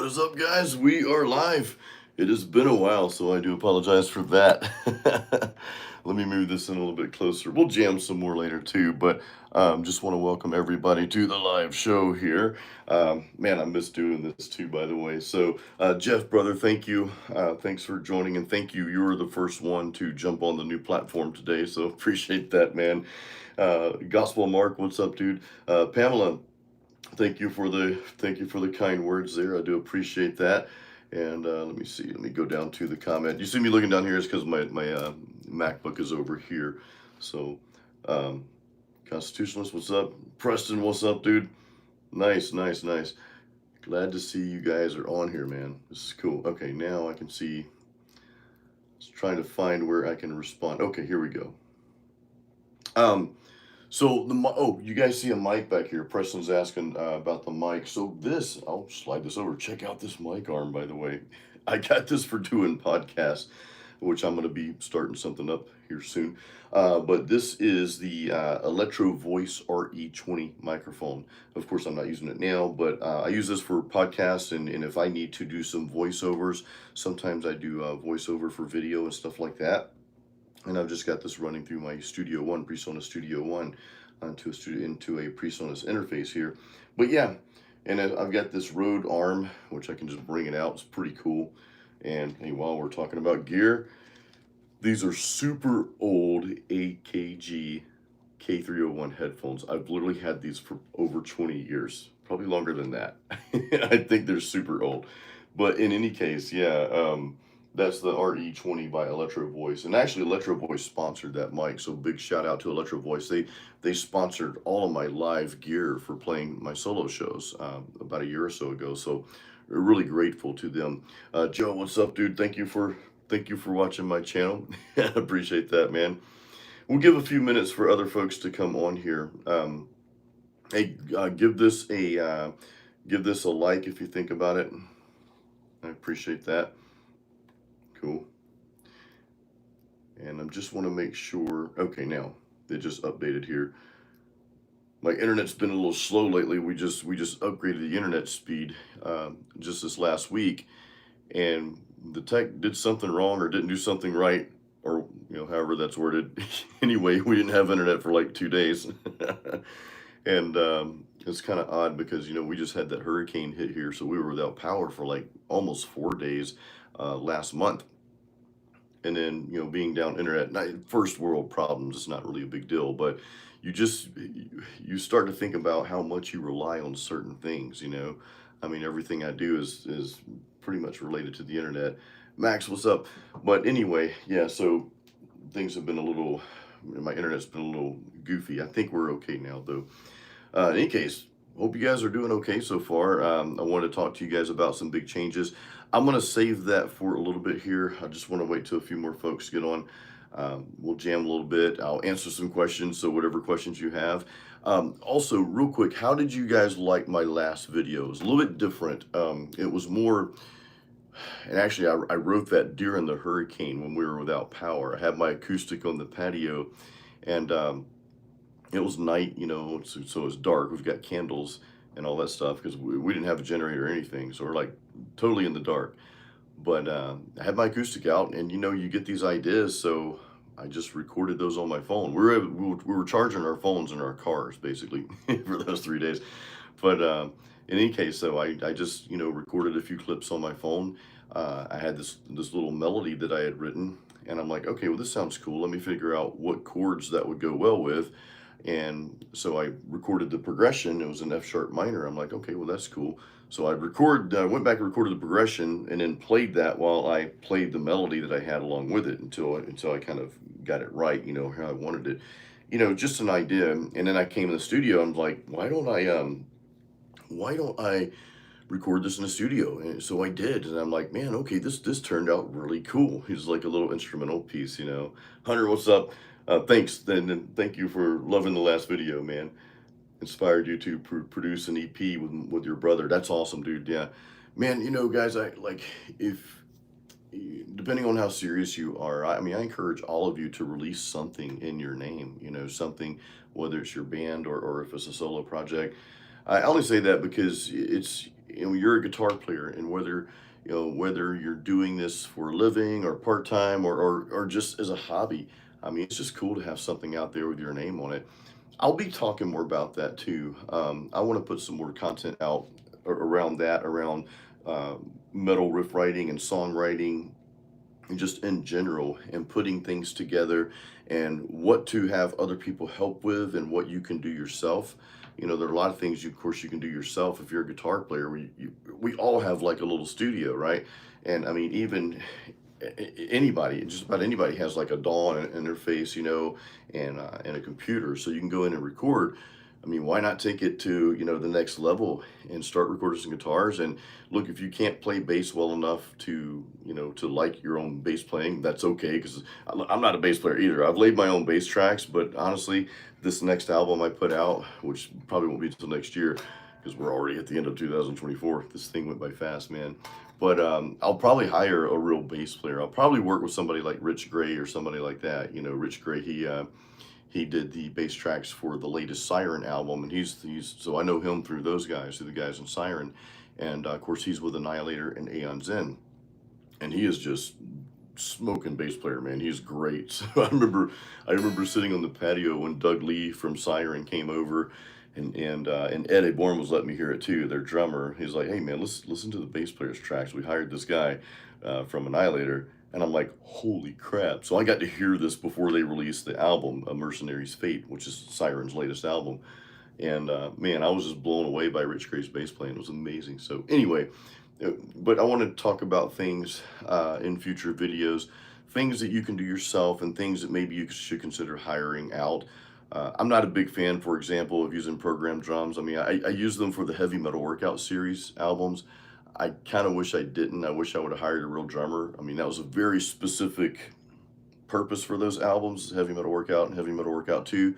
What is up, guys? We are live. It has been a while, so I do apologize for that. Let me move this in a little bit closer. We'll jam some more later too, but just want to welcome everybody to the live show here. Man, I miss doing this too, by the way. So, Jeff, brother, thank you. Thanks for joining, and thank you. You were the first one to jump on the new platform today, so appreciate that, man. Gospel Mark, what's up, dude? Pamela, thank you for the kind words there. I do appreciate that. And let me see. Let me go down to the comment. You see me looking down here is because my MacBook is over here. So, um, Constitutionalist, what's up? Preston, what's up, dude? Nice, nice, nice. Glad to see you guys are on here, man. This is cool. Okay, now I can see. Just trying to find where I can respond. Okay, here we go. So you guys see a mic back here. Preston's asking about the mic. So I'll slide this over. Check out this mic arm, by the way. I got this for doing podcasts, which I'm going to be starting something up here soon. But this is the Electro Voice RE20 microphone. Of course, I'm not using it now, but I use this for podcasts, and if I need to do some voiceovers, sometimes I do voiceover for video and stuff like that. And I've just got this running through my Studio One, PreSonus Studio One, into a PreSonus interface here. But yeah, and I've got this Rode arm, which I can just bring it out. It's pretty cool. And hey, while we're talking about gear, these are super old 8kg K301 headphones. I've literally had these for over 20 years, probably longer than that. I think they're super old. But in any case, yeah, that's the RE20 by Electro Voice, and actually Electro Voice sponsored that mic. So big shout out to Electro Voice. They sponsored all of my live gear for playing my solo shows about a year or so ago. So we're really grateful to them. Joe, what's up, dude? Thank you for watching my channel. I appreciate that, man. We'll give a few minutes for other folks to come on here. Hey, give this a like if you think about it. I appreciate that. Cool. And I just want to make sure. Okay, now they just updated here. My internet's been a little slow lately. We just upgraded the internet speed just this last week, and the tech did something wrong or didn't do something right, or however that's worded. Anyway, we didn't have internet for like 2 days, and it's kind of odd because we just had that hurricane hit here, so we were without power for like almost 4 days last month. And then being down internet, first world problems, it's not really a big deal, but you start to think about how much you rely on certain things. I mean, everything I do is pretty much related to the internet. Max, what's up? But anyway, yeah, so things have been my internet's been a little goofy. I think we're okay now, though. In any case, hope you guys are doing okay so far. I want to talk to you guys about some big changes. I'm going to save that for a little bit here. I just want to wait till a few more folks get on. We'll jam a little bit. I'll answer some questions, so whatever questions you have. Also, real quick, how did you guys like my last video? It was a little bit different. It was more, and actually I wrote that during the hurricane when we were without power. I had my acoustic on the patio, and it was night, so it's dark. We've got candles and all that stuff because we didn't have a generator or anything, so we're like totally in the dark. But I had my acoustic out, and you get these ideas, so I just recorded those on my phone. We were charging our phones in our cars basically for those 3 days. But in any case, so I just recorded a few clips on my phone. I had this little melody that I had written, and I'm like, okay, well, this sounds cool. Let me figure out what chords that would go well with. And so I recorded the progression. It was an F sharp minor. I'm like, okay, well, that's cool. So I went back and recorded the progression, and then played that while I played the melody that I had along with it until I kind of got it right, how I wanted it. Just an idea. And then I came in the studio. I'm like, why don't I record this in the studio? And so I did, and I'm like, man, okay, this turned out really cool. It's like a little instrumental piece. Hunter, what's up? Thanks, and thank you for loving the last video, man. Inspired you to produce an EP with your brother. That's awesome, dude. Yeah, man. Guys, if depending on how serious you are, I mean, I encourage all of you to release something in your name. Something, whether it's your band or if it's a solo project. I only say that because it's, you're a guitar player, and whether, whether you're doing this for a living or part-time or just as a hobby, I mean, it's just cool to have something out there with your name on it. I'll be talking more about that too. I want to put some more content out around that, around uh, metal riff writing and songwriting, and just in general, and putting things together, and what to have other people help with and what you can do yourself. There are a lot of things, of course, you can do yourself if you're a guitar player. We all have like a little studio, right? And I mean, even anybody, just about anybody, has like a DAW interface, and a computer, so you can go in and record. I mean, why not take it to, the next level and start recording some guitars? And look, if you can't play bass well enough to, to like your own bass playing, that's okay, because I'm not a bass player either. I've laid my own bass tracks, but honestly, this next album I put out, which probably won't be until next year, because we're already at the end of 2024. This thing went by fast, man. But I'll probably hire a real bass player. I'll probably work with somebody like Rich Gray or somebody like that. Rich Gray, he did the bass tracks for the latest Siren album, and he's so I know him through those guys, through the guys in Siren, and of course he's with Annihilator and Aeon Zen, and he is just smoking bass player, man. He's great. So I remember sitting on the patio when Doug Lee from Siren came over, and Ed Bourne was letting me hear it too, their drummer. He's like, "Hey man, let's listen to the bass player's tracks. We hired this guy from Annihilator." And I'm like, holy crap. So I got to hear this before they released the album, A Mercenary's Fate, which is Siren's latest album. And man, I was just blown away by Rich Gray's bass playing. It was amazing. So anyway, but I want to talk about things in future videos, things that you can do yourself and things that maybe you should consider hiring out. I'm not a big fan, for example, of using programmed drums. I mean, I use them for the Heavy Metal Workout series albums. I kind of wish I didn't. I wish I would have hired a real drummer. I mean, that was a very specific purpose for those albums, Heavy Metal Workout and Heavy Metal Workout 2.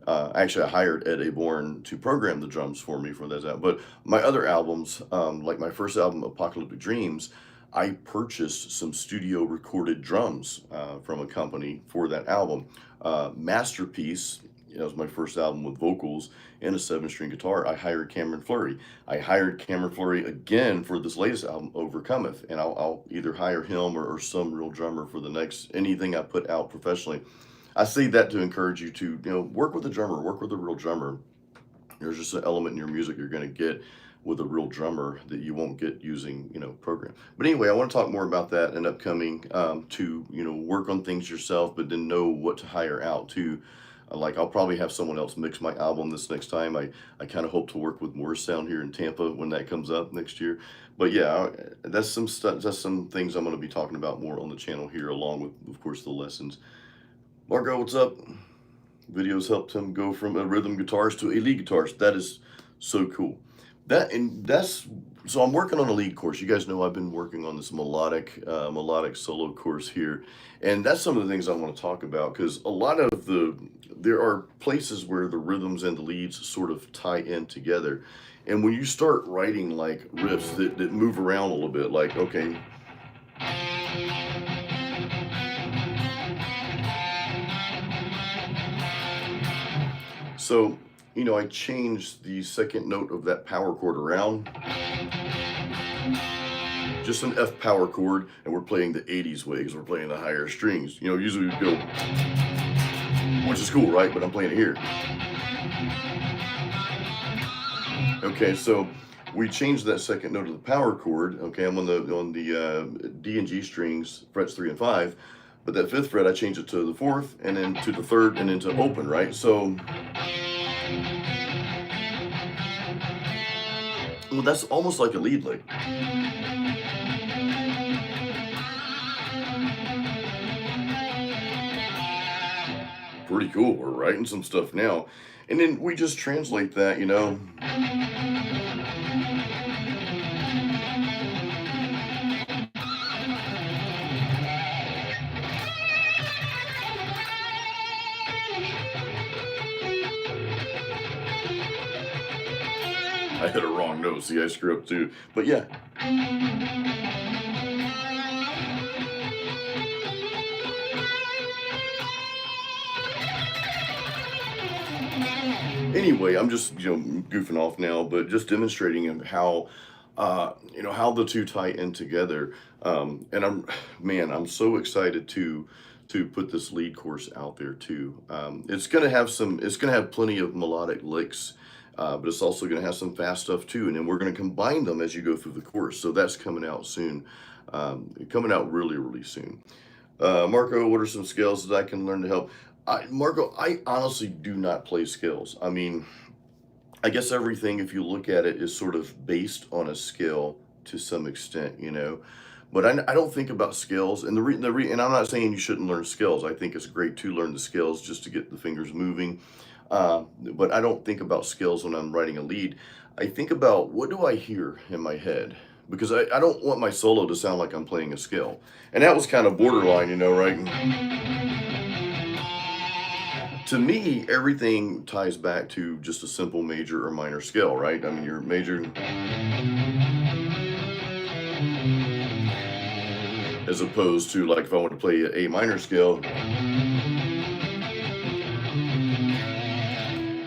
Actually, I hired Ed Bourne to program the drums for me for those albums. But my other albums, like my first album, Apocalyptic Dreams, I purchased some studio recorded drums from a company for that album. Masterpiece, was my first album with vocals and a 7-string guitar. I hired Cameron Fleury. I hired Cameron Fleury again for this latest album, Overcometh, and I'll either hire him or some real drummer for the next anything I put out professionally. I say that to encourage you to, work with a drummer, work with a real drummer. There's just an element in your music you're going to get with a real drummer that you won't get using, program. But anyway, I want to talk more about that in upcoming, to, work on things yourself, but then know what to hire out to. Like, I'll probably have someone else mix my album this next time. I kind of hope to work with Morris Sound here in Tampa when that comes up next year. But yeah, that's some stuff. That's some things I'm going to be talking about more on the channel here, along with, of course, the lessons. Marco, what's up? Videos helped him go from a rhythm guitarist to a lead guitarist. That is so cool. So I'm working on a lead course. You guys know I've been working on this melodic solo course here, and that's some of the things I want to talk about, because a lot of there are places where the rhythms and the leads sort of tie in together, and when you start writing like riffs that move around a little bit, like, okay, so I changed the second note of that power chord around, just an F power chord, and we're playing the 80s way because we're playing the higher strings. Usually we go, which is cool, right? But I'm playing it here. Okay, so we changed that second note of the power chord. Okay, I'm on the D and G strings, frets 3 and 5, but that 5th fret I changed it to the 4th, and then to the 3rd, and then to open, right? So, well, that's almost like a lead lick. Pretty cool. We're writing some stuff now. And then we just translate that, I hit a wrong note. See, I screw up too. But yeah. Anyway, I'm just, goofing off now, but just demonstrating of how, how the two tie in together. And man, I'm so excited to put this lead course out there too. It's gonna have plenty of melodic licks, but it's also gonna have some fast stuff too. And then we're gonna combine them as you go through the course. So that's coming out soon, coming out really, really soon. Marco, what are some skills that I can learn to help? Marco, I honestly do not play scales. I mean, I guess everything, if you look at it, is sort of based on a scale to some extent, you know. But I don't think about scales, and and I'm not saying you shouldn't learn skills. I think it's great to learn the skills just to get the fingers moving. But I don't think about skills when I'm writing a lead. I think about what do I hear in my head because I don't want my solo to sound like I'm playing a scale, and that was kind of borderline, right? To me, everything ties back to just a simple major or minor scale, right? I mean, your major as opposed to like if I want to play a minor scale.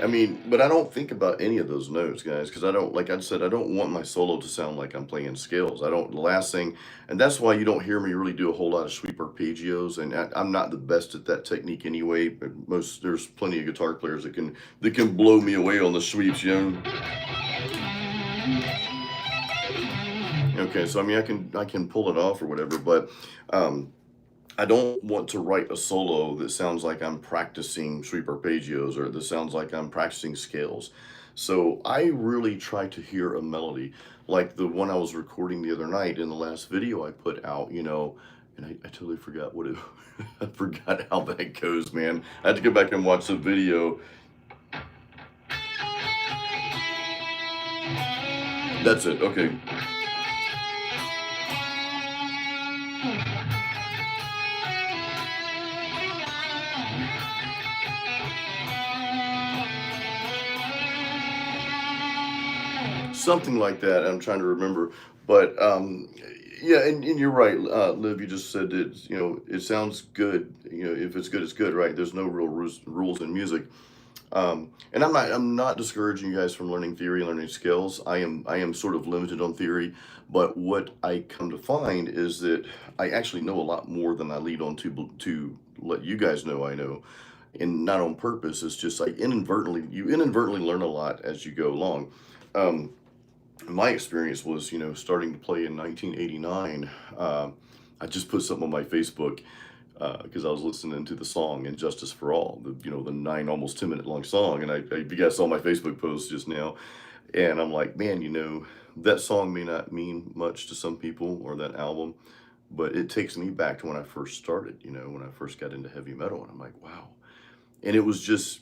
I mean, but I don't think about any of those notes, guys, because I don't, like I said, I don't want my solo to sound like I'm playing scales. I don't, the last thing, and that's why you don't hear me really do a whole lot of sweep arpeggios, and I'm not the best at that technique anyway. But there's plenty of guitar players that can blow me away on the sweeps. Okay, so I mean, I can pull it off or whatever, but um, I don't want to write a solo that sounds like I'm practicing sweep arpeggios or that sounds like I'm practicing scales. So I really try to hear a melody, like the one I was recording the other night in the last video I put out, and I totally forgot what it, I forgot how that goes, man. I had to go back and watch the video. That's it. Okay. Something like that. I'm trying to remember, but yeah, and you're right, Liv. You just said that it sounds good. If it's good, it's good, right? There's no real rules in music. And I'm not discouraging you guys from learning theory and learning skills. I am sort of limited on theory, but what I come to find is that I actually know a lot more than I lead on to let you guys know I know, and not on purpose. It's just like you inadvertently learn a lot as you go along. Um, my experience was, starting to play in 1989. I just put something on my Facebook because I was listening to the song "Injustice for All," the 9 almost 10 minute long song, and you guys saw my Facebook post just now, and I'm like, man, that song may not mean much to some people or that album, but it takes me back to when I first started. When I first got into heavy metal, and I'm like, wow, and it was just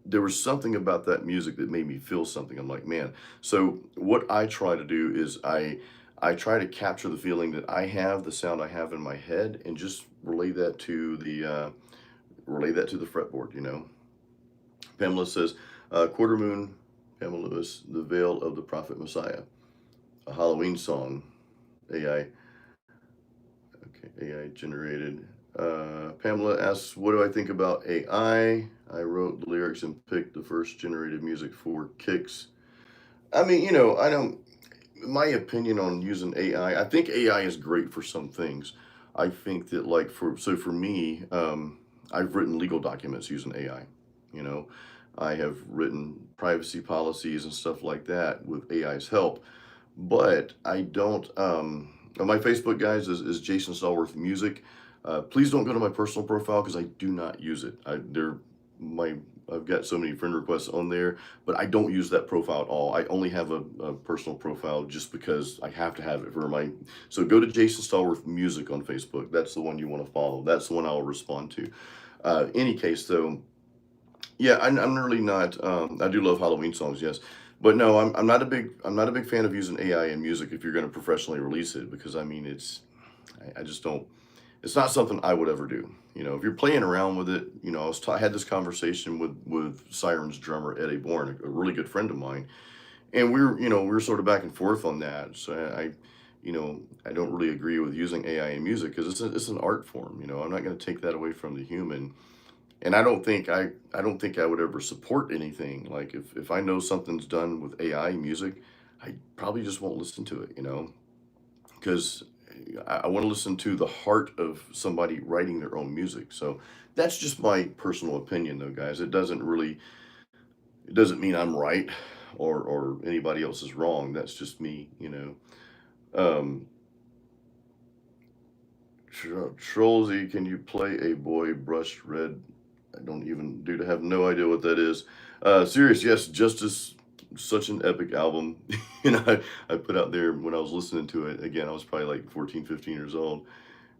there was something about that music that made me feel something. I'm like, man. So what I try to do is I try to capture the feeling that I have, the sound I have in my head, and just relay that to the fretboard. Pamela says, Quarter Moon, Pamela Lewis, The Veil of the Prophet Messiah, a Halloween song, AI. Okay, AI generated. Pamela asks, what do I think about AI? I wrote the lyrics and picked the first generated music for kicks. I mean, I don't, my opinion on using AI, I think AI is great for some things. I think that like for me, I've written legal documents using AI, you know, I have written privacy policies and stuff like that with AI's help, but I don't, my Facebook guys is Jason Stallworth Music. Please don't go to my personal profile because I do not use it. My I've got so many friend requests on there, but I don't use that profile at all. I only have a personal profile just because I have to have it for my. So go to Jason Stallworth Music on Facebook. That's the one you want to follow. That's the one I'll respond to. Any case, though, yeah, I'm really not. I do love Halloween songs, yes, but no, I'm not a big fan of using AI in music if you're going to professionally release it because I mean I just don't. It's not something I would ever do. If you're playing around with it, I had this conversation with Siren's drummer Eddie Bourne, a really good friend of mine, and we were sort of back and forth on that. So I don't really agree with using AI in music because it's an art form. I'm not going to take that away from the human, And I don't think I would ever support anything. Like if I know something's done with AI music, I probably just won't listen to it, you know, because I want to listen to the heart of somebody writing their own music. So that's just my personal opinion, though, guys. It doesn't mean I'm right or anybody else is wrong. That's just me, you know. Um, Trollsy, can you play a boy brushed red? I don't even, dude, I have no idea what that is. Serious, yes, Justice, such an epic album. You know, I put out there when I was listening to it. Again, I was probably like 14, 15 years old.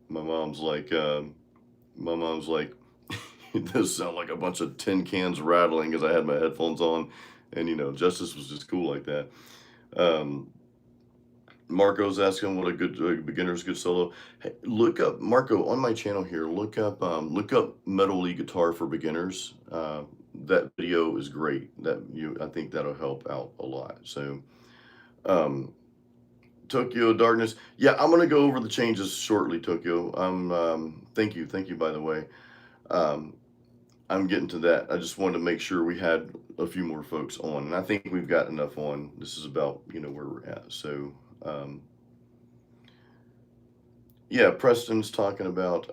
My mom's like, my mom's like, it does sound like a bunch of tin cans rattling because I had my headphones on. And, you know, Justice was just cool like that. Um, Marco's asking what a good beginner's good solo. Hey, look up Marco on my channel here. Look up Metal League Guitar for Beginners. That video is great. I think that'll help out a lot. So um, Tokyo Darkness. Yeah, I'm gonna go over the changes shortly. Tokyo. Thank you by the way. Um, I'm getting to that. I just wanted to make sure we had a few more folks on, and I think we've got enough on. This is about where we're at. So. Um, Yeah, Preston's talking about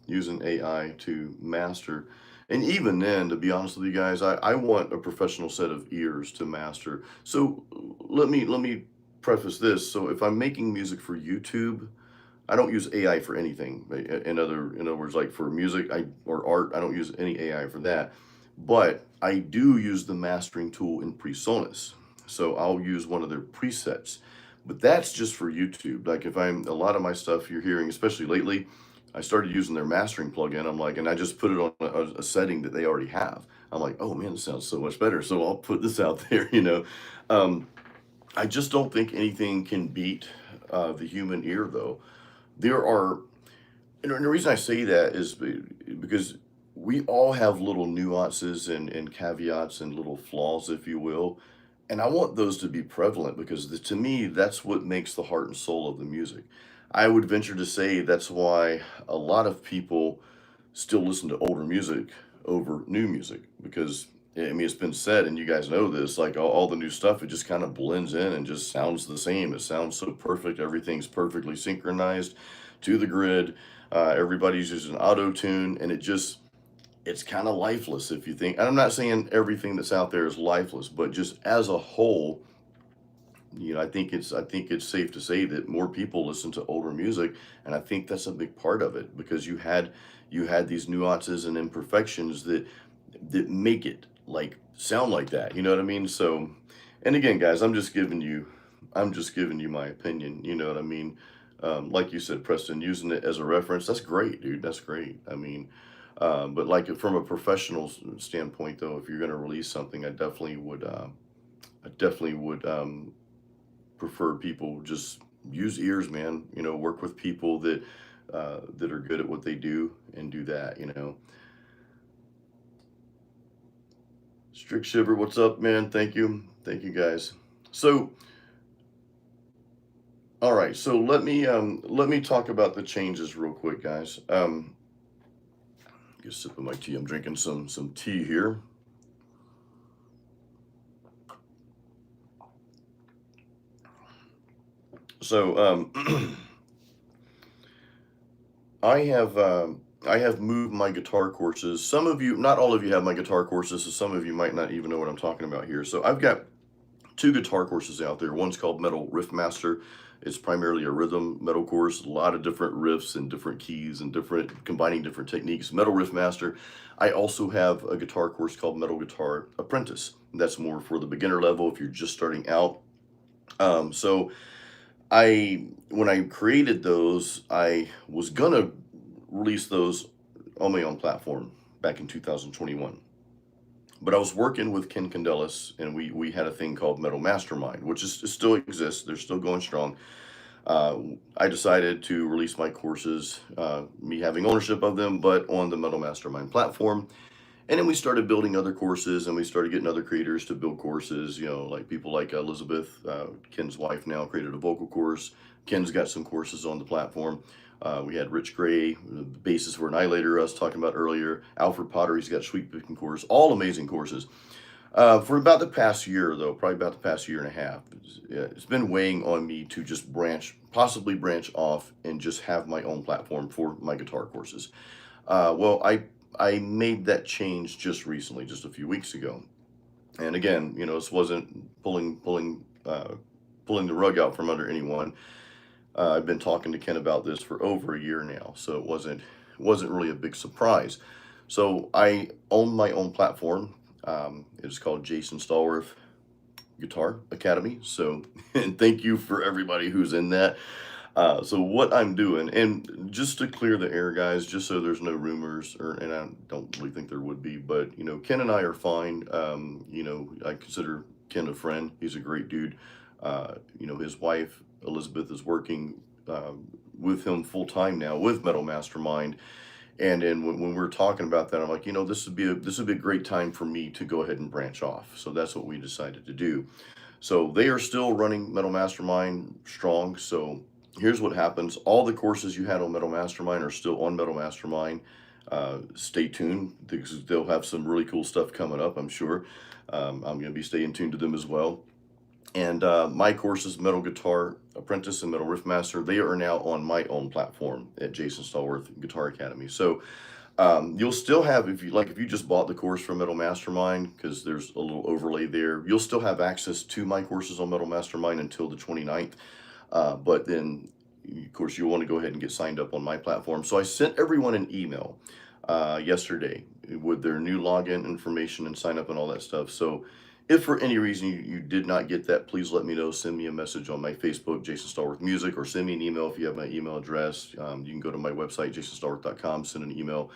using AI to master. And even then, to be honest with you guys, I want a professional set of ears to master. So let me preface this. So if I'm making music for YouTube, I don't use AI for anything. In other words, like for music, or art, I don't use any AI for that. But I do use the mastering tool in PreSonus. So I'll use one of their presets. But that's just for YouTube. Like if I'm a lot of my stuff you're hearing, especially lately, I started using their mastering plugin. I'm like, and I just put it on a setting that they already have. I'm like, oh man, this sounds so much better. So I'll put this out there, you know. Um, I just don't think anything can beat the human ear, though. There are, and the reason I say that is because we all have little nuances and caveats and little flaws, if you will. And I want those to be prevalent because to me, that's what makes the heart and soul of the music. I would venture to say that's why a lot of people still listen to older music over new music because I mean, it's been said, and you guys know this, like all the new stuff, it just kind of blends in and just sounds the same. It sounds so perfect. Everything's perfectly synchronized to the grid. Everybody's using auto tune, and it's kind of lifeless if you think. And I'm not saying everything that's out there is lifeless, but just as a whole, I think it's safe to say that more people listen to older music, and I think that's a big part of it because you had these nuances and imperfections that make it like sound like that. You know what I mean? So, and again, guys, I'm just giving you my opinion. You know what I mean? Like you said, Preston, using it as a reference, that's great, dude. That's great. I mean, but like from a professional standpoint, though, if you're going to release something, I definitely would prefer people just use ears, man. You know, work with people that are good at what they do and do that. You know, Strict Shiver, what's up, man? Thank you, guys. So, all right, so let me talk about the changes real quick, guys. Get a sip of my tea. I'm drinking some tea here. So, I have moved my guitar courses. Some of you, not all of you, have my guitar courses, so some of you might not even know what I'm talking about here. So I've got two guitar courses out there. One's called Metal Riff Master. It's primarily a rhythm metal course, a lot of different riffs and different keys and different combining different techniques. Metal Riff Master. I also have a guitar course called Metal Guitar Apprentice. That's more for the beginner level if you're just starting out. So when I created those, I was gonna release those on my own platform back in 2021. But I was working with Ken Candelas, and we had a thing called Metal Mastermind, which still exists. They're still going strong. I decided to release my courses, me having ownership of them, but on the Metal Mastermind platform. And then we started building other courses, and we started getting other creators to build courses. You know, like people like Elizabeth, Ken's wife, now created a vocal course. Ken's got some courses on the platform. We had Rich Gray, the basis for Annihilator, I was talking about earlier. Alfred Potter, he's got sweep picking course, all amazing courses. For about the past year, though, probably about the past year and a half, it's been weighing on me to just possibly branch off and just have my own platform for my guitar courses. Well, I made that change just recently, just a few weeks ago. And again, this wasn't pulling the rug out from under anyone. I've been talking to Ken about this for over a year now, so it wasn't really a big surprise. So I own my own platform. It's called Jason Stallworth Guitar Academy. So, and thank you for everybody who's in that. So what I'm doing, and just to clear the air, guys, just so there's no rumors, and I don't really think there would be, but Ken and I are fine. I consider Ken a friend. He's a great dude. His wife Elizabeth is working with him full time now with Metal Mastermind. And then when we're talking about that, I'm like, this would be a great time for me to go ahead and branch off. So that's what we decided to do. So they are still running Metal Mastermind strong. So here's what happens. All the courses you had on Metal Mastermind are still on Metal Mastermind. Stay tuned because they'll have some really cool stuff coming up, I'm sure. I'm going to be staying tuned to them as well. And my courses, Metal Guitar Apprentice and Metal Riff Master, they are now on my own platform at Jason Stallworth Guitar Academy. So you'll still have, if you just bought the course from Metal Mastermind, because there's a little overlay there, you'll still have access to my courses on Metal Mastermind until the 29th. But then, of course, you'll want to go ahead and get signed up on my platform. So I sent everyone an email yesterday with their new login information and sign up and all that stuff. So if for any reason you did not get that, please let me know. Send me a message on my Facebook, Jason Stallworth Music, or send me an email if you have my email address. You can go to my website, jasonstallworth.com, send an email.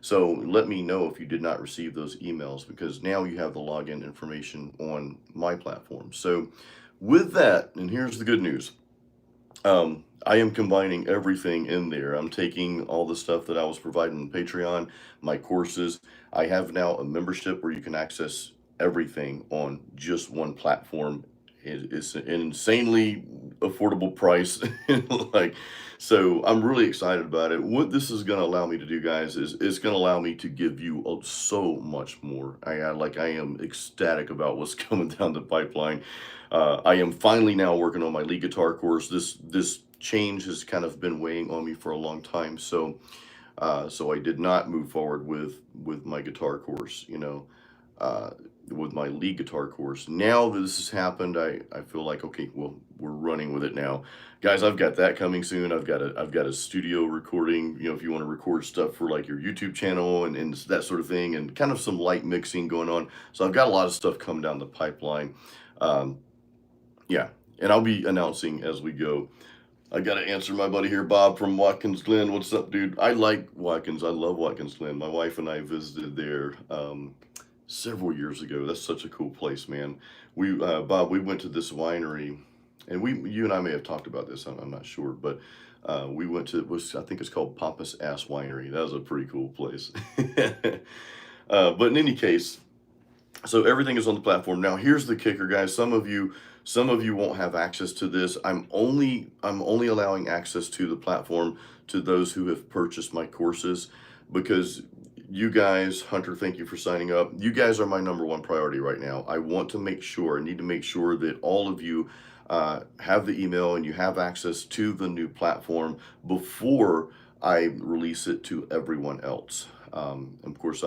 So let me know if you did not receive those emails, because now you have the login information on my platform. So with that, and here's the good news. I am combining everything in there. I'm taking all the stuff that I was providing on Patreon, my courses. I have now a membership where you can access everything on just one platform. It's an insanely affordable price. So I'm really excited about it. What this is going to allow me to do, guys, is it's going to allow me to give you so much more. I am ecstatic about what's coming down the pipeline. I am finally now working on my lead guitar course. This change has kind of been weighing on me for a long time. So I did not move forward with my guitar course, with my lead guitar course. Now that this has happened, I feel like, okay, well, we're running with it now. Guys, I've got that coming soon. I've got a studio recording, if you want to record stuff for like your YouTube channel and that sort of thing, and kind of some light mixing going on. So I've got a lot of stuff coming down the pipeline. Yeah, and I'll be announcing as we go. I got to answer my buddy here, Bob from Watkins Glen. What's up, dude? I like Watkins. I love Watkins Glen. My wife and I visited there several years ago. That's such a cool place, man. Bob, we went to this winery, and you and I may have talked about this. I'm not sure, but we went to, I think it's called Pompous Ass Winery. That was a pretty cool place. But in any case, so everything is on the platform. Now, here's the kicker, guys. Some of you won't have access to this. I'm only allowing access to the platform to those who have purchased my courses, because you guys, Hunter, thank you for signing up. You guys are my number one priority right now. I need to make sure that all of you have the email and you have access to the new platform before I release it to everyone else. Of course,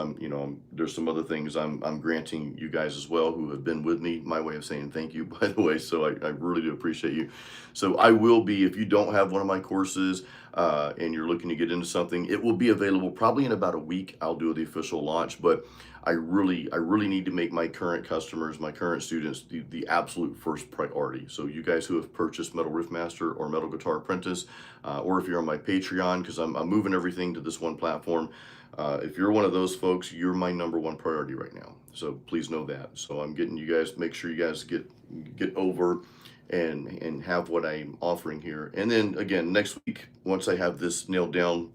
there's some other things I'm granting you guys as well who have been with me. My way of saying thank you, by the way. So I really do appreciate you. So I will be, if you don't have one of my courses and you're looking to get into something, it will be available probably in about a week. I'll do the official launch, but I really need to make my current customers, my current students, the absolute first priority. So you guys who have purchased Metal Riff Master or Metal Guitar Apprentice, or if you're on my Patreon, because I'm moving everything to this one platform. If you're one of those folks, you're my number one priority right now. So please know that. So I'm getting you guys, make sure you guys get over and have what I'm offering here. And then again, next week, once I have this nailed down,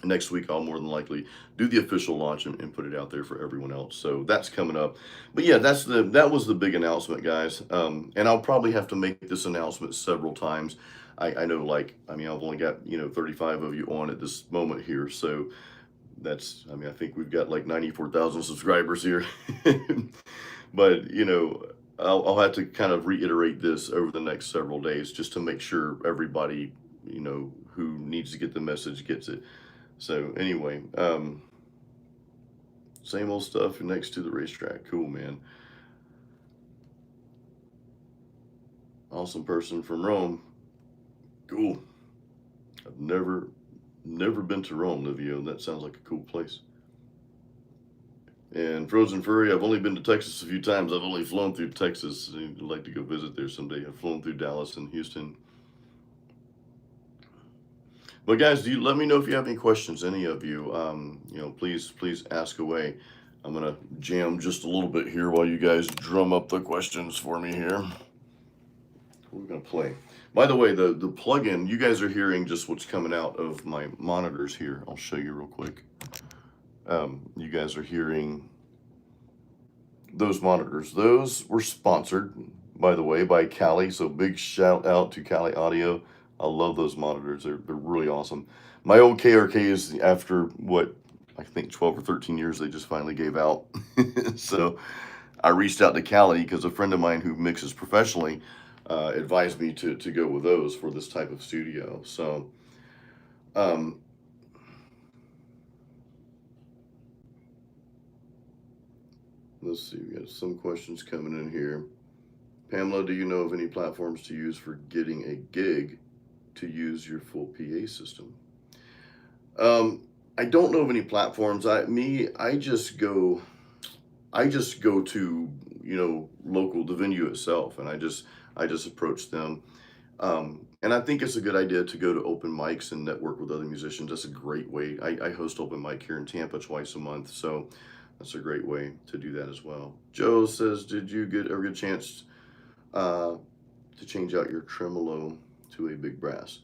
next week I'll more than likely do the official launch and put it out there for everyone else. So that's coming up. But yeah, that was the big announcement, guys. And I'll probably have to make this announcement several times. I know, like, I mean, I've only got, 35 of you on at this moment here. So that's, I mean, I think we've got like 94,000 subscribers here. But, I'll have to kind of reiterate this over the next several days just to make sure everybody, who needs to get the message gets it. So anyway, same old stuff next to the racetrack. Cool, man. Awesome person from Rome. Cool. I've never been to Rome, Livio. That sounds like a cool place. And Frozen Furry, I've only been to Texas a few times. I've only flown through Texas. I'd like to go visit there someday. I've flown through Dallas and Houston. But guys, let me know if you have any questions, any of you. Please ask away. I'm gonna jam just a little bit here while you guys drum up the questions for me here. We're gonna play. By the way, the plugin, you guys are hearing just what's coming out of my monitors here. I'll show you real quick. You guys are hearing those monitors. Those were sponsored, by the way, by Cali. So big shout out to Cali Audio. I love those monitors. They're really awesome. My old KRK is, after what I think 12 or 13 years, they just finally gave out. So I reached out to Cali because a friend of mine who mixes professionally advised me to go with those for this type of studio. So let's see, we got some questions coming in here. Pamela, do you know of any platforms to use for getting a gig to use your full PA system? I don't know of any platforms. I just go to, local, the venue itself, and I just approach them. And I think it's a good idea to go to open mics and network with other musicians. That's a great way. I host open mic here in Tampa twice a month, so that's a great way to do that as well. Joe says, did you ever get a chance to change out your tremolo to a big brass?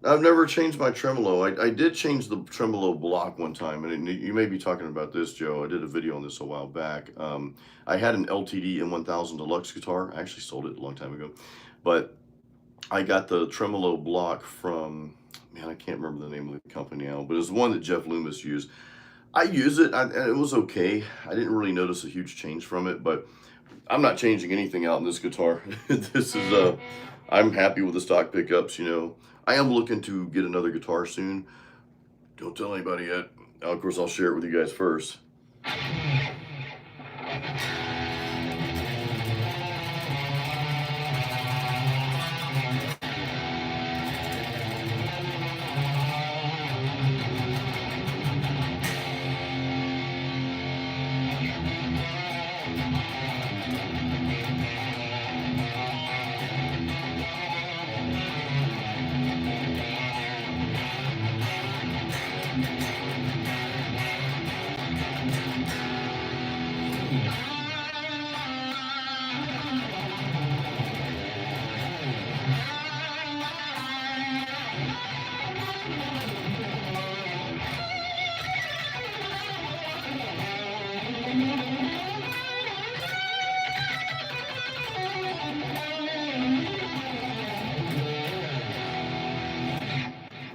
I've never changed my tremolo. I did change the tremolo block one time, and you may be talking about this, Joe. I did a video on this a while back. I had an LTD M1000 Deluxe guitar. I actually sold it a long time ago, but I got the tremolo block from, man, I can't remember the name of the company now, but it's one that Jeff Loomis used. I use it, and it was okay. I didn't really notice a huge change from it, but I'm not changing anything out in this guitar. This is, I'm happy with the stock pickups, I am looking to get another guitar soon. Don't tell anybody yet. Of course, I'll share it with you guys first.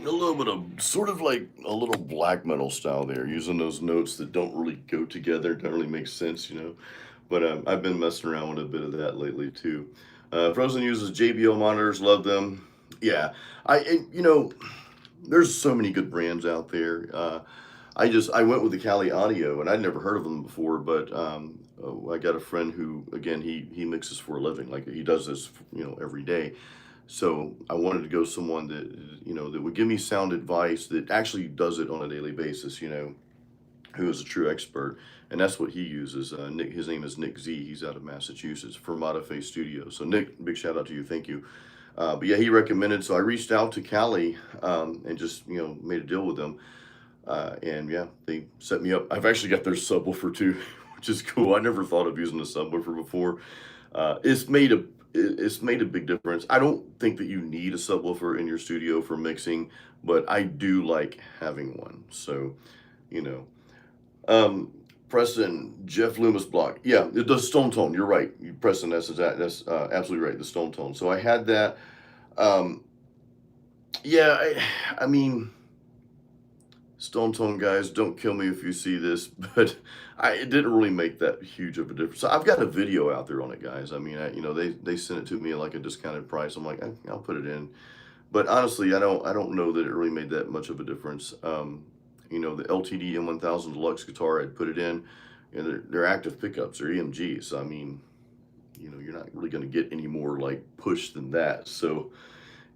A little bit of sort of like a little black metal style there, using those notes that don't really go together, don't really make sense, But I've been messing around with a bit of that lately too. Frozen uses JBL monitors, love them. Yeah, there's so many good brands out there. I went with the Cali Audio, and I'd never heard of them before, but I got a friend who, again, he mixes for a living, like he does this, every day. So I wanted to go someone that, that would give me sound advice, that actually does it on a daily basis, who is a true expert. And that's what he uses. Nick, his name is Nick Z. He's out of Massachusetts, Fermata Fe Studio. So Nick, big shout out to you. Thank you. But yeah, he recommended. So I reached out to Cali and just, made a deal with them. And yeah, they set me up. I've actually got their subwoofer too, which is cool. I never thought of using a subwoofer before. It's made a big difference. I don't think that you need a subwoofer in your studio for mixing, but I do like having one. So, Preston, Jeff Loomis block. Yeah, the Stone Tone. You're right. Preston, that's absolutely right. The Stone Tone. So I had that. Yeah, I mean, Stone Tone guys, don't kill me if you see this, but it didn't really make that huge of a difference. So I've got a video out there on it, guys. I mean, they sent it to me at like a discounted price. I'm like, I'll put it in. But honestly, I don't know that it really made that much of a difference. The LTD M1000 Deluxe guitar, I'd put it in, and they're active pickups, they're EMGs. So I mean, you're not really going to get any more like push than that. So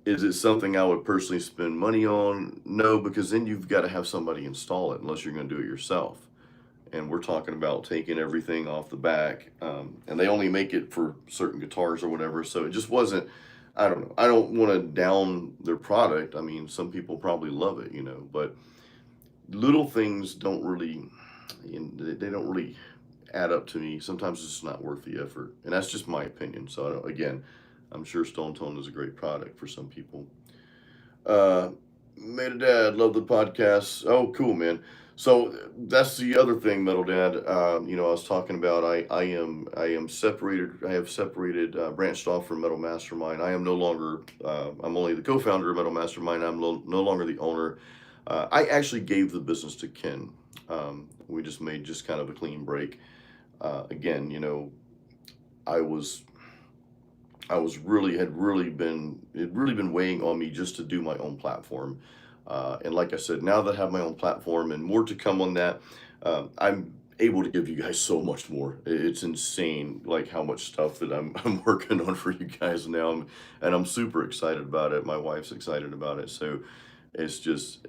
is it something I would personally spend money on? No, because then you've got to have somebody install it unless you're going to do it yourself. And we're talking about taking everything off the back, and they only make it for certain guitars or whatever. So it just wasn't. I don't know. I don't want to down their product. I mean, some people probably love it, but little things don't really, they don't really add up to me. Sometimes it's just not worth the effort, and that's just my opinion. So again, I'm sure Stone Tone is a great product for some people. Uh, Made a Dad, love the podcast. Oh, cool, man. So that's the other thing, Metal Dad. I was talking about. I am separated. I have separated, branched off from Metal Mastermind. I am no longer. I'm only the co-founder of Metal Mastermind. I'm no longer the owner. I actually gave the business to Ken. We just made just kind of a clean break. Again, I was it really been weighing on me just to do my own platform. And like I said, now that I have my own platform and more to come on that, I'm able to give you guys so much more. It's insane, like how much stuff that I'm working on for you guys now, and I'm super excited about it. My wife's excited about it, so it's just,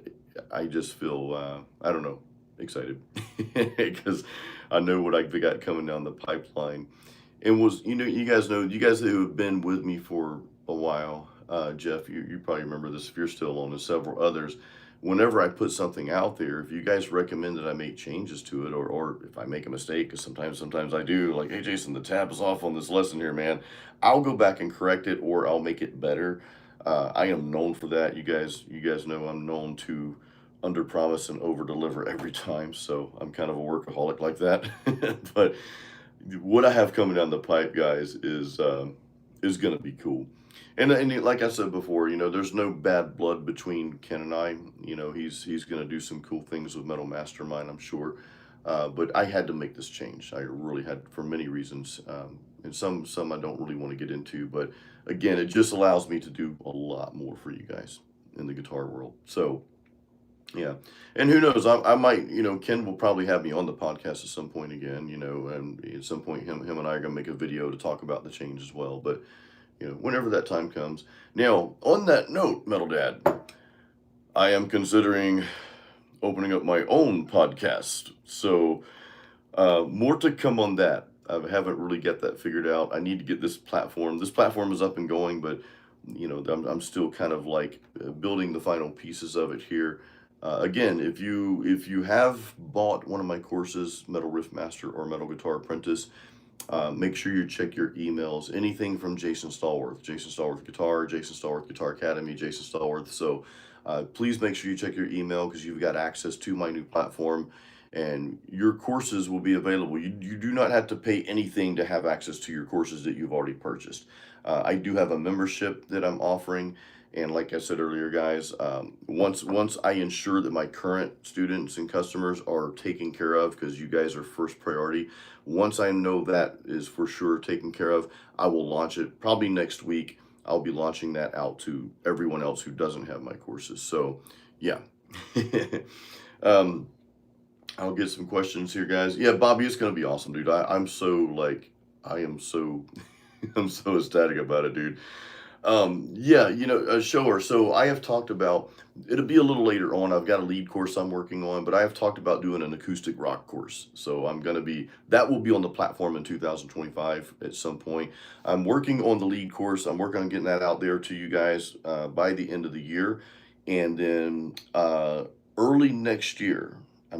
I just feel, I don't know, excited because I know what I've got coming down the pipeline. And you guys who have been with me for a while, Jeff, you probably remember this if you're still on, and several others. Whenever I put something out there, if you guys recommend that I make changes to it, or if I make a mistake, because sometimes I do, like, hey Jason, the tab is off on this lesson here, man, I'll go back and correct it, or I'll make it better. I am known for that. You guys know I'm known to under promise and over deliver every time, so I'm kind of a workaholic like that. But what I have coming down the pipe, guys, is gonna be cool. And like I said before, there's no bad blood between Ken and I. He's gonna do some cool things with Metal Mastermind, I'm sure. But I had to make this change. I really had, for many reasons, and some I don't really want to get into. But again, it just allows me to do a lot more for you guys in the guitar world. So yeah, and who knows? I might, Ken will probably have me on the podcast at some point again, and at some point him and I are gonna make a video to talk about the change as well. But whenever that time comes. Now, on that note, Metal Dad, I am considering opening up my own podcast. So more to come on that. I haven't really got that figured out. I need to get this platform. This platform is up and going, but I'm still kind of like building the final pieces of it here. Again, if you have bought one of my courses, Metal Riff Master or Metal Guitar Apprentice, make sure you check your emails. Anything from Jason Stallworth Guitar, Jason Stallworth Guitar Academy, Jason Stallworth. So please make sure you check your email because you've got access to my new platform, and your courses will be available. You do not have to pay anything to have access to your courses that you've already purchased. I do have a membership that I'm offering. And like I said earlier, guys, once I ensure that my current students and customers are taken care of, because you guys are first priority, once I know that is for sure taken care of, I will launch it probably next week. I'll be launching that out to everyone else who doesn't have my courses. So yeah. I'll get some questions here, guys. Yeah, Bobby, it's gonna be awesome, dude. I'm so like, I am so I'm so ecstatic about it, dude. Yeah, sure. So I have talked about, it'll be a little later on. I've got a lead course I'm working on, but I have talked about doing an acoustic rock course. So that will be on the platform in 2025 at some point. I'm working on the lead course. I'm working on getting that out there to you guys by the end of the year. And then early next year,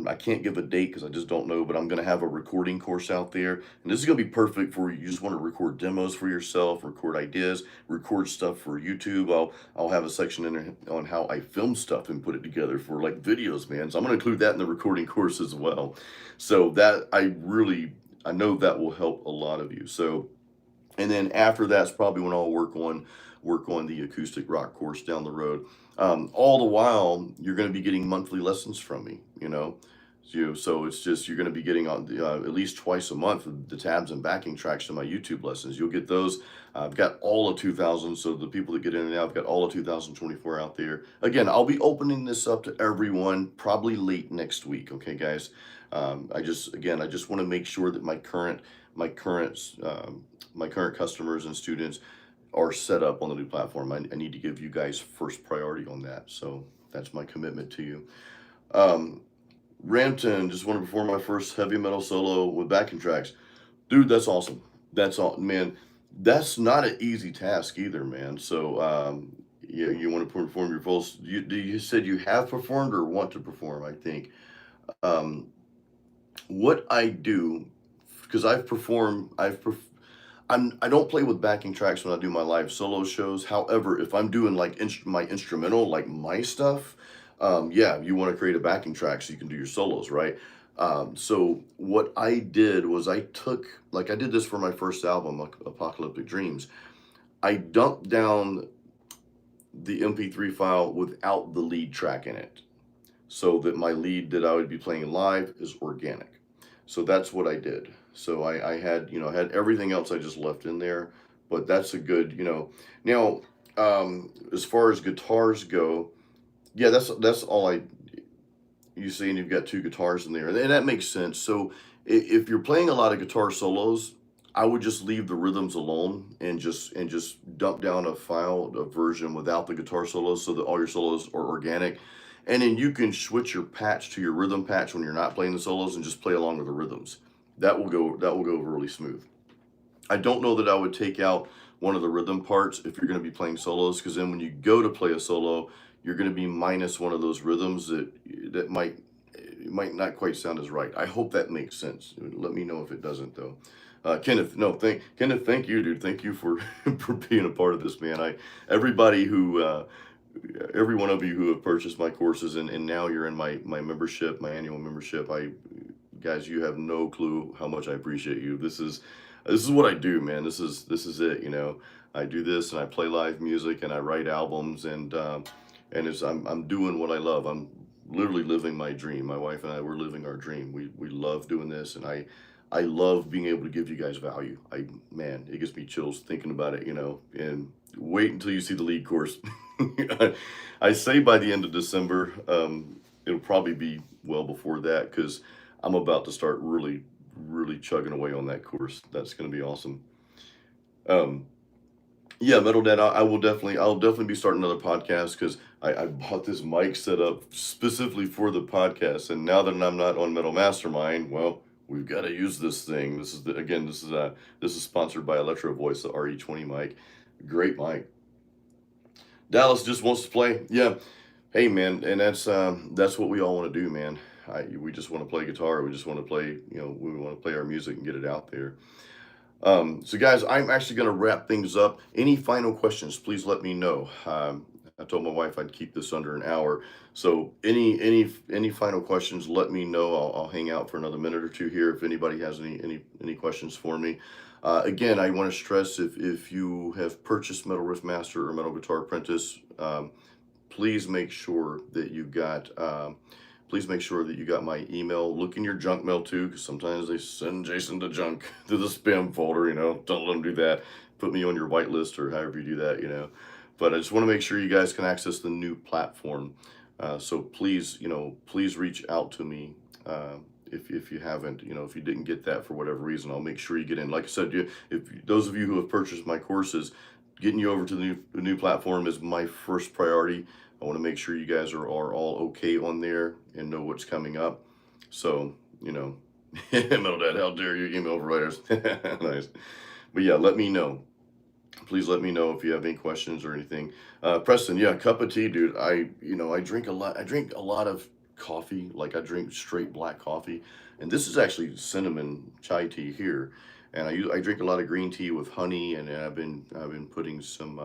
I can't give a date because I just don't know, but I'm going to have a recording course out there. And this is going to be perfect for you just want to record demos for yourself, record ideas, record stuff for YouTube. I'll have a section in there on how I film stuff and put it together for like videos, man. So I'm going to include that in the recording course as well. So that I know that will help a lot of you. So And then after that's probably when I'll work on the acoustic rock course down the road. All the while, you're going to be getting monthly lessons from me. So it's just you're going to be getting on at least twice a month the tabs and backing tracks to my YouTube lessons. You'll get those. I've got all of 2000. So the people that get in and out, I've got all of 2024 out there. Again, I'll be opening this up to everyone probably late next week. Okay, guys. I just want to make sure that my current my current customers and students are set up on the new platform. I need to give you guys first priority on that. So that's my commitment to you. Rampton, just want to perform my first heavy metal solo with backing tracks. Dude, that's awesome. That's all, man. That's not an easy task either, man. So, yeah, you want to perform your full. You said you have performed or want to perform, I think. Um, what I do, because I don't play with backing tracks when I do my live solo shows. However, if I'm doing like my instrumental, like my stuff, yeah, you want to create a backing track so you can do your solos, right? So what I did was I did this for my first album, Apocalyptic Dreams. I dumped down the MP3 file without the lead track in it, so that my lead that I would be playing live is organic. So that's what I did. So I had, I had everything else I just left in there, but that's a good, now, as far as guitars go, yeah, that's all you see, and you've got two guitars in there, and that makes sense. So if you're playing a lot of guitar solos, I would just leave the rhythms alone and just dump down a version without the guitar solos, so that all your solos are organic. And then you can switch your patch to your rhythm patch when you're not playing the solos and just play along with the rhythms. That will go over really smooth. I don't know that I would take out one of the rhythm parts if you're going to be playing solos, because then when you go to play a solo, you're going to be minus one of those rhythms that might not quite sound as right. I hope that makes sense. Let me know if it doesn't, though. Kenneth, no, Kenneth, thank you, dude. Thank you for for being a part of this, man. Everybody who every one of you who have purchased my courses, and now you're in my membership, my annual membership. Guys, you have no clue how much I appreciate you. This is what I do, man. This is it. I do this, and I play live music, and I write albums, and I'm doing what I love. I'm literally living my dream. My wife and I, we're living our dream. We love doing this, and I love being able to give you guys value. Man, it gives me chills thinking about it. And wait until you see the lead course. I say by the end of December. It'll probably be well before that, because I'm about to start really, really chugging away on that course. That's going to be awesome. Um, yeah, Metal Dad, I'll definitely be starting another podcast, because I bought this mic set up specifically for the podcast, and now that I'm not on Metal Mastermind, well, we've got to use this thing. This is sponsored by Electro Voice, the RE20 mic. Great mic. Dallas just wants to play. Yeah. Hey, man, and that's what we all want to do, man. We just want to play guitar. We just want to play, we want to play our music and get it out there. So guys, I'm actually going to wrap things up. Any final questions, please let me know. I told my wife I'd keep this under an hour. So any final questions, let me know. I'll hang out for another minute or two here if anybody has any questions for me. Again, I want to stress, if you have purchased Metal Riff Master or Metal Guitar Apprentice, please make sure that you got my email. Look in your junk mail too, because sometimes they send Jason to junk, to the spam folder. Don't let them do that. Put me on your whitelist, or however you do that. But I just want to make sure you guys can access the new platform. So please, please reach out to me. If you haven't, if you didn't get that for whatever reason, I'll make sure you get in. Like I said, if those of you who have purchased my courses, getting you over to the new platform is my first priority. I want to make sure you guys are all okay on there and know what's coming up. So, Metal Dad, how dare you, email writers. Nice. But yeah, let me know. Please let me know if you have any questions or anything. Preston, yeah, cup of tea, dude. I drink a lot. I drink a lot of coffee. Like, I drink straight black coffee, and this is actually cinnamon chai tea here. And I drink a lot of green tea with honey, and I've been putting some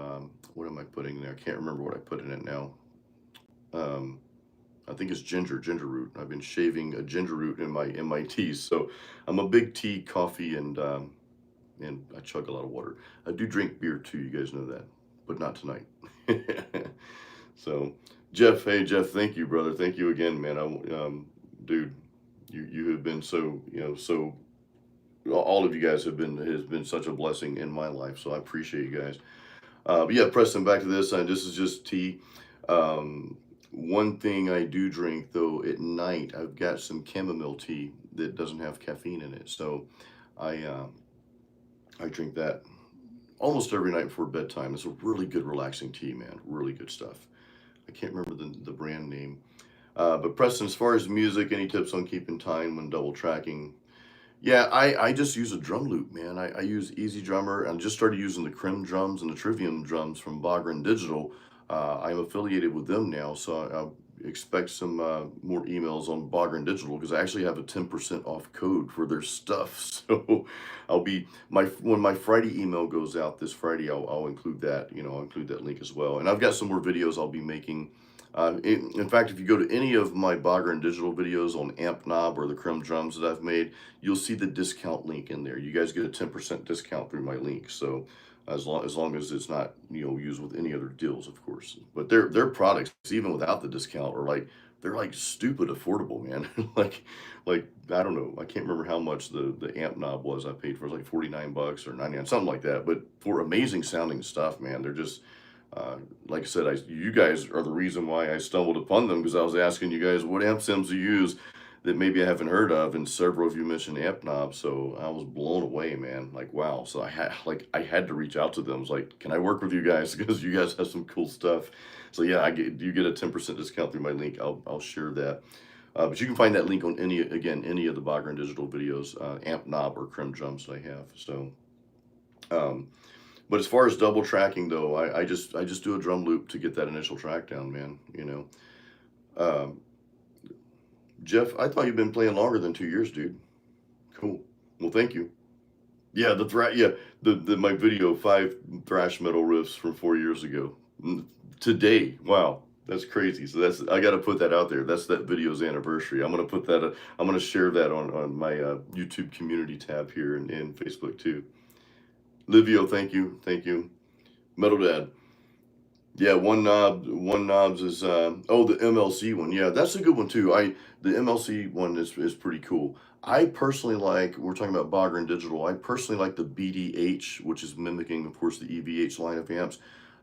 what am I putting there? I can't remember what I put in it now. I think it's ginger root. I've been shaving a ginger root in my teas. So I'm a big tea, coffee, and and I chug a lot of water. I do drink beer too, you guys know that, but not tonight. So, Jeff, hey Jeff, thank you, brother. Thank you again, man. Dude, you have been so, so all of you guys has been such a blessing in my life. So I appreciate you guys. But yeah, Preston, back to this. This is just tea. One thing I do drink though at night, I've got some chamomile tea that doesn't have caffeine in it. So I I drink that almost every night before bedtime. It's a really good relaxing tea, man. Really good stuff. I can't remember the brand name. But Preston, as far as music, any tips on keeping time when double tracking? Yeah, I just use a drum loop, man. I use Easy Drummer and just started using the Crim drums and the Trivium drums from Bogren Digital. I'm affiliated with them now, so I expect some more emails on Bogren Digital because I actually have a 10% off code for their stuff. So I'll be when my Friday email goes out this Friday, I'll include that. I'll include that link as well. And I've got some more videos I'll be making. In fact, if you go to any of my Bogren Digital videos on Amp Knob or the Crim drums that I've made, you'll see the discount link in there. You guys get a 10% discount through my link. So as long as it's not used with any other deals, of course. But their products, even without the discount, are like they're like stupid affordable, man. like I don't know, I can't remember how much the amp knob was I paid for. It was like 49 bucks or 99, something like that. But for amazing sounding stuff, man, they're just like I said, you guys are the reason why I stumbled upon them because I was asking you guys what amp sims to use that maybe I haven't heard of, and several of you mentioned amp knob, so I was blown away, man. Like, wow. So I had to reach out to them. I was like, can I work with you guys because you guys have some cool stuff. So yeah, you get a 10% discount through my link. I'll share that. But you can find that link on any of the Bogren Digital videos, amp knob or Crim drums that I have. So. Um, but as far as double tracking though, I just do a drum loop to get that initial track down, man. Um, Jeff, I thought you've been playing longer than 2 years, dude. Cool. Well, thank you. Yeah, the my video 5 thrash metal riffs from 4 years ago. Today, wow, that's crazy. So I got to put that out there. That's that video's anniversary. I'm gonna put that. I'm gonna share that on my YouTube community tab here and Facebook too. Livio, thank you. Metal Dad. Yeah, one knobs is oh, the MLC one. Yeah, that's a good one too. The MLC one is pretty cool. I personally like, we're talking about Bogren Digital. I personally like the BDH, which is mimicking, of course, the EVH line of amps.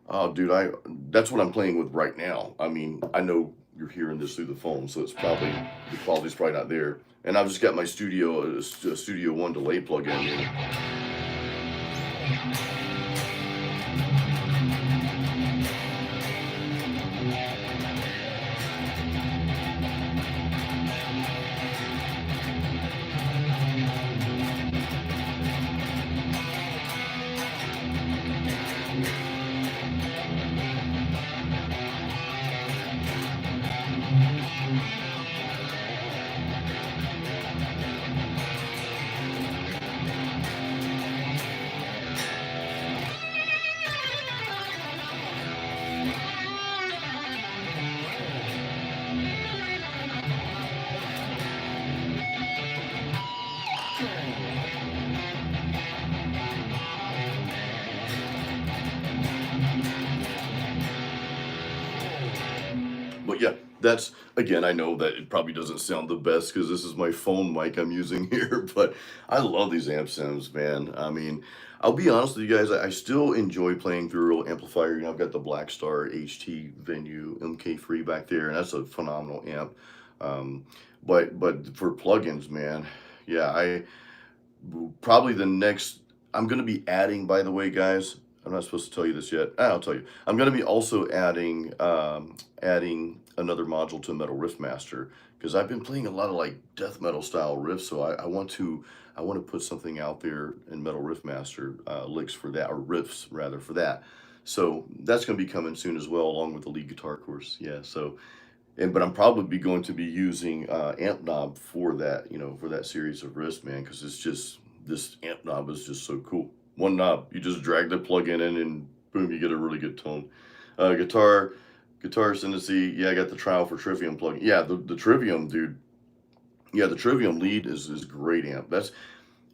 Oh, dude, that's what I'm playing with right now. I mean, I know you're hearing this through the phone, so it's probably the quality's probably not there. And I've just got my Studio One delay plug-in here. But yeah, that's again, I know that it probably doesn't sound the best because this is my phone mic I'm using here, but I love these amp sims, man. I mean, I'll be honest with you guys, I still enjoy playing through a real amplifier. I've got the Black Star HT Venue MK3 back there, and that's a phenomenal amp. Um, but for plugins, man, yeah, I probably the next I'm gonna be adding, by the way, guys. I'm not supposed to tell you this yet. I'll tell you. I'm gonna be also adding another module to Metal Riff Master because I've been playing a lot of like death metal style riffs. So I want to put something out there in Metal Riff Master licks for that, or riffs rather for that. So that's gonna be coming soon as well, along with the lead guitar course. Yeah. So but I'm probably going to be using amp knob for that, for that series of riffs, man, because it's just this amp knob is just so cool. One knob, you just drag the plug-in in and boom, you get a really good tone. Guitar Synesy, yeah, I got the trial for Trivium plug-in. Yeah, the Trivium, dude. Yeah, the Trivium lead is great amp.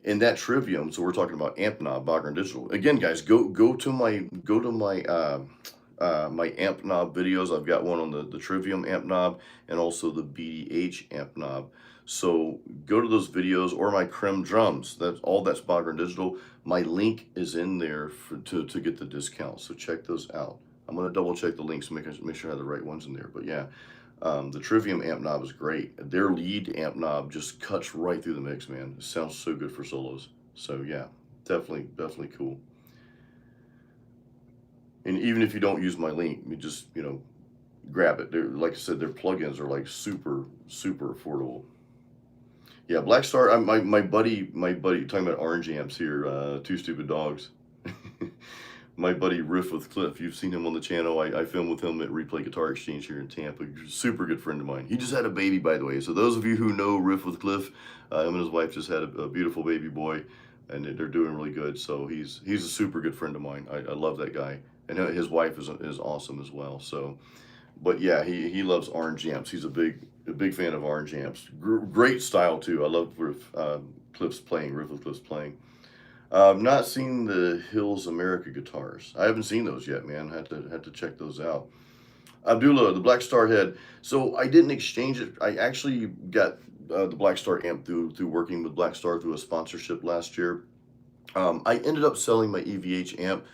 in that Trivium, so we're talking about amp knob, Bogner Digital. Again, guys, go to my amp knob videos. I've got one on the Trivium amp knob and also the BDH amp knob. So go to those videos, or my Creme drums. That's Bogner Digital. My link is in there to get the discount. So check those out. I'm gonna double check the links, make sure I have the right ones in there. But yeah, the Trivium amp knob is great. Their lead amp knob just cuts right through the mix, man. It sounds so good for solos. So yeah, definitely cool. And even if you don't use my link, you just, grab it. Like I said, their plugins are like super affordable. Yeah, Black Star. My buddy talking about orange amps here. Two stupid dogs. My buddy Riff with Cliff. You've seen him on the channel. I filmed with him at Replay Guitar Exchange here in Tampa. Super good friend of mine. He just had a baby, by the way. So those of you who know Riff with Cliff, him and his wife just had a beautiful baby boy, and they're doing really good. So he's a super good friend of mine. I love that guy, and his wife is awesome as well. So, but yeah, he loves orange amps. He's a big fan of orange amps. Great style too. I love Riff Cliff's playing. Riff with Cliff's playing. I've not seen the Hills America guitars. I haven't seen those yet, man. Had to check those out. Abdullah, the Black Star head. So I didn't exchange it. I actually got the Black Star amp through working with Black Star through a sponsorship last year. I ended up selling my EVH amp.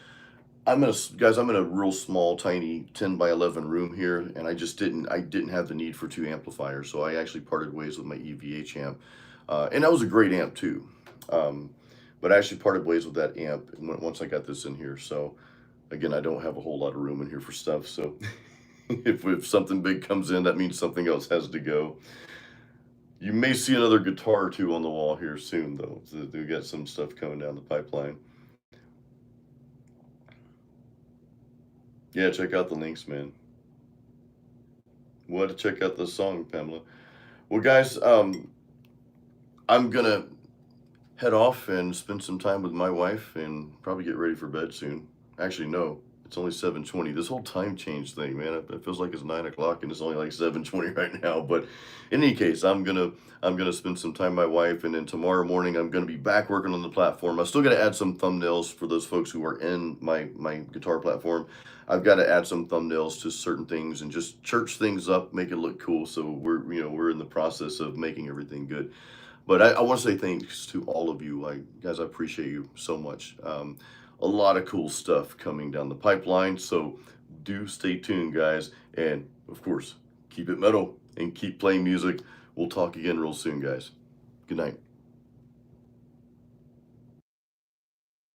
I'm in a real small, tiny 10 by 11 room here, and I didn't have the need for two amplifiers, so I actually parted ways with my EVH amp, and that was a great amp too. But I actually parted ways with that amp once I got this in here. So again, I don't have a whole lot of room in here for stuff. So if something big comes in, that means something else has to go. You may see another guitar or two on the wall here soon, though. So we got some stuff coming down the pipeline. Yeah, check out the links, man. We'll have to check out the song, Pamela. Well, guys, I'm gonna head off and spend some time with my wife and probably get ready for bed soon. Actually, no, it's only 7:20. This whole time change thing, man, it feels like it's 9 o'clock and it's only like 7:20 right now. But in any case, I'm gonna spend some time with my wife, and then tomorrow morning I'm gonna be back working on the platform. I still gotta add some thumbnails for those folks who are in my guitar platform. I've got to add some thumbnails to certain things and just church things up, make it look cool. So we're in the process of making everything good. But I want to say thanks to all of you. Guys, I appreciate you so much. A lot of cool stuff coming down the pipeline. So do stay tuned, guys. And of course, keep it metal and keep playing music. We'll talk again real soon, guys. Good night.